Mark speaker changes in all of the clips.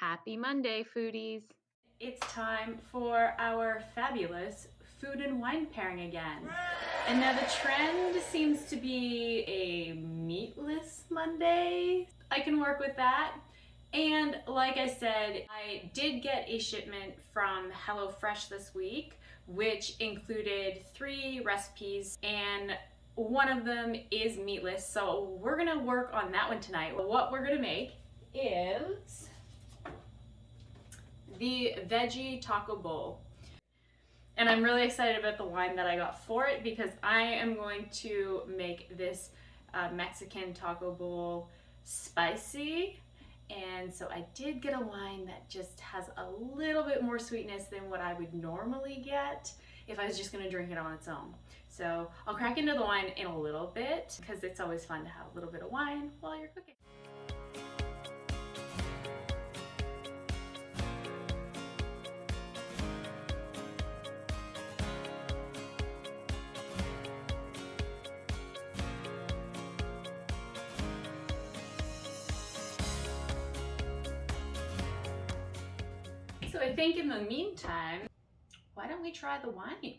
Speaker 1: Happy Monday, foodies!
Speaker 2: It's time for our fabulous food and wine pairing again. And now the trend seems to be a meatless Monday. I can work with that. And like I said, I did get a shipment from HelloFresh this week, which included 3 recipes, and one of them is meatless. So we're gonna work on that one tonight. What we're gonna make is the veggie taco bowl. And I'm really excited about the wine that I got for it because I am going to make this Mexican taco bowl spicy. And so I did get a wine that just has a little bit more sweetness than what I would normally get if I was just gonna drink it on its own. So I'll crack into the wine in a little bit because it's always fun to have a little bit of wine while you're cooking. So I think in the meantime, why don't we try the wine?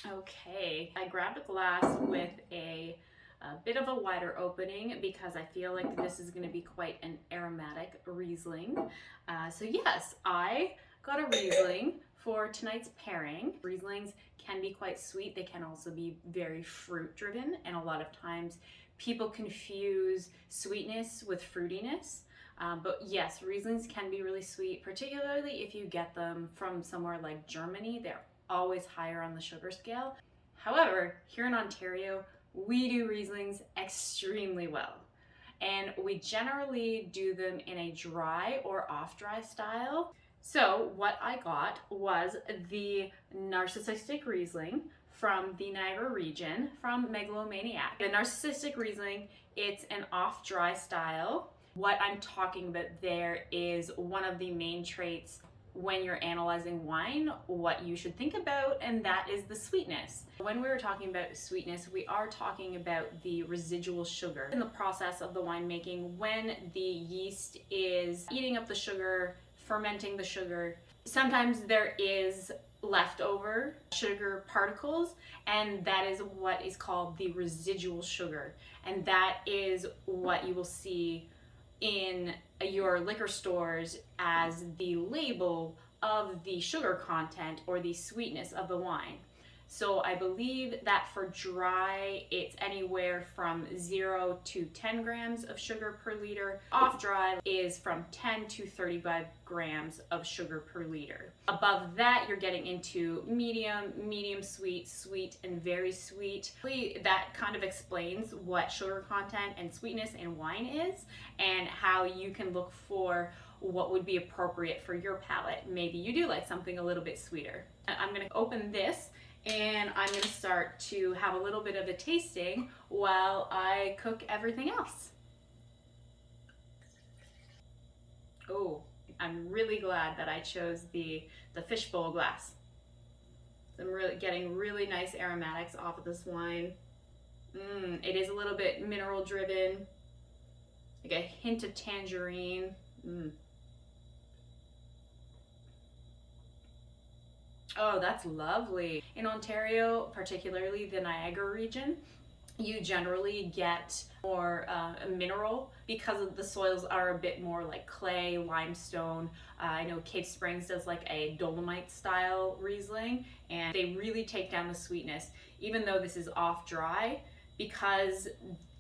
Speaker 2: Okay, I grabbed a glass with a bit of a wider opening because I feel like this is going to be quite an aromatic Riesling. So yes, I got a Riesling for tonight's pairing. Rieslings can be quite sweet. They can also be very fruit driven, and a lot of times people confuse sweetness with fruitiness. But yes, Rieslings can be really sweet, particularly if you get them from somewhere like Germany. They're always higher on the sugar scale. However, here in Ontario, we do Rieslings extremely well. And we generally do them in a dry or off-dry style. So what I got was the Narcissistic Riesling from the Niagara region from Megalomaniac. The Narcissistic Riesling, it's an off-dry style. What I'm talking about there is one of the main traits when you're analyzing wine, what you should think about, and that is the sweetness. When we were talking about sweetness, we are talking about the residual sugar. In the process of the winemaking, when the yeast is eating up the sugar, fermenting the sugar, sometimes there is leftover sugar particles, and that is what is called the residual sugar. And that is what you will see in your liquor stores as the label of the sugar content or the sweetness of the wine. So I believe that for dry, it's anywhere from 0 to 10 grams of sugar per liter. Off dry is from 10 to 35 grams of sugar per liter. Above that, you're getting into medium sweet, sweet, and very sweet. That kind of explains what sugar content and sweetness in wine is and how you can look for what would be appropriate for your palate. Maybe you do like something a little bit sweeter. I'm gonna open this and I'm gonna start to have a little bit of a tasting while I cook everything else. Oh, I'm really glad that I chose the fishbowl glass. I'm really getting really nice aromatics off of this wine. It is a little bit mineral driven, like a hint of tangerine. Oh, that's lovely. In Ontario, particularly the Niagara region, you generally get more mineral because the soils are a bit more like clay, limestone. I know Cave Springs does like a dolomite style Riesling, and they really take down the sweetness. Even though this is off dry, because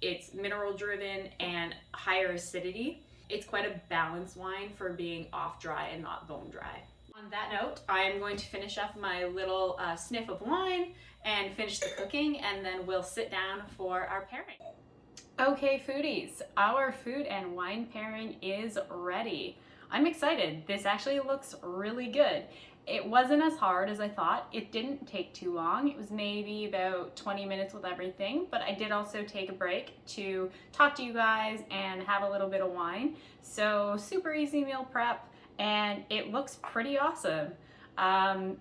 Speaker 2: it's mineral driven and higher acidity, it's quite a balanced wine for being off dry and not bone dry. On that note, I am going to finish up my little sniff of wine and finish the cooking, and then we'll sit down for our pairing. Okay, foodies, our food and wine pairing is ready. I'm excited. This actually looks really good. It wasn't as hard as I thought. It didn't take too long. It was maybe about 20 minutes with everything, but I did also take a break to talk to you guys and have a little bit of wine. So super easy meal prep, and it looks pretty awesome.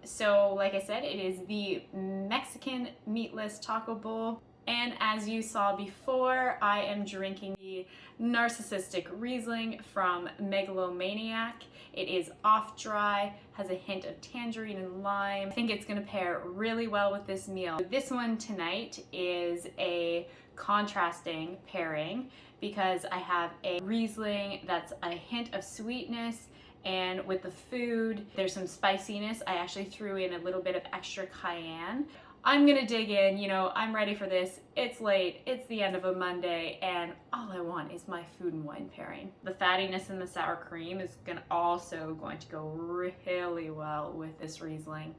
Speaker 2: So like I said, it is the Mexican meatless taco bowl. And as you saw before, I am drinking the Narcissistic Riesling from Megalomaniac. It is off dry, has a hint of tangerine and lime. I think it's gonna pair really well with this meal. This one tonight is a contrasting pairing because I have a Riesling that's a hint of sweetness, and with the food, there's some spiciness. I actually threw in a little bit of extra cayenne. I'm gonna dig in, you know, I'm ready for this. It's late, it's the end of a Monday, and all I want is my food and wine pairing. The fattiness in the sour cream is also going to go really well with this Riesling.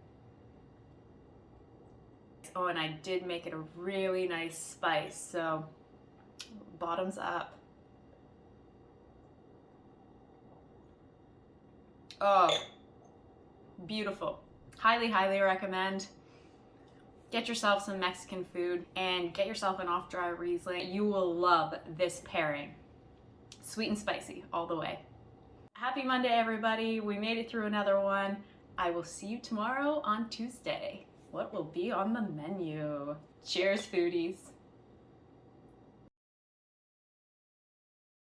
Speaker 2: Oh, and I did make it a really nice spice, so bottoms up. Oh, beautiful. Highly, highly recommend. Get yourself some Mexican food and get yourself an off-dry Riesling. You will love this pairing. Sweet and spicy all the way. Happy Monday, everybody. We made it through another one. I will see you tomorrow on Tuesday. What will be on the menu? Cheers, foodies.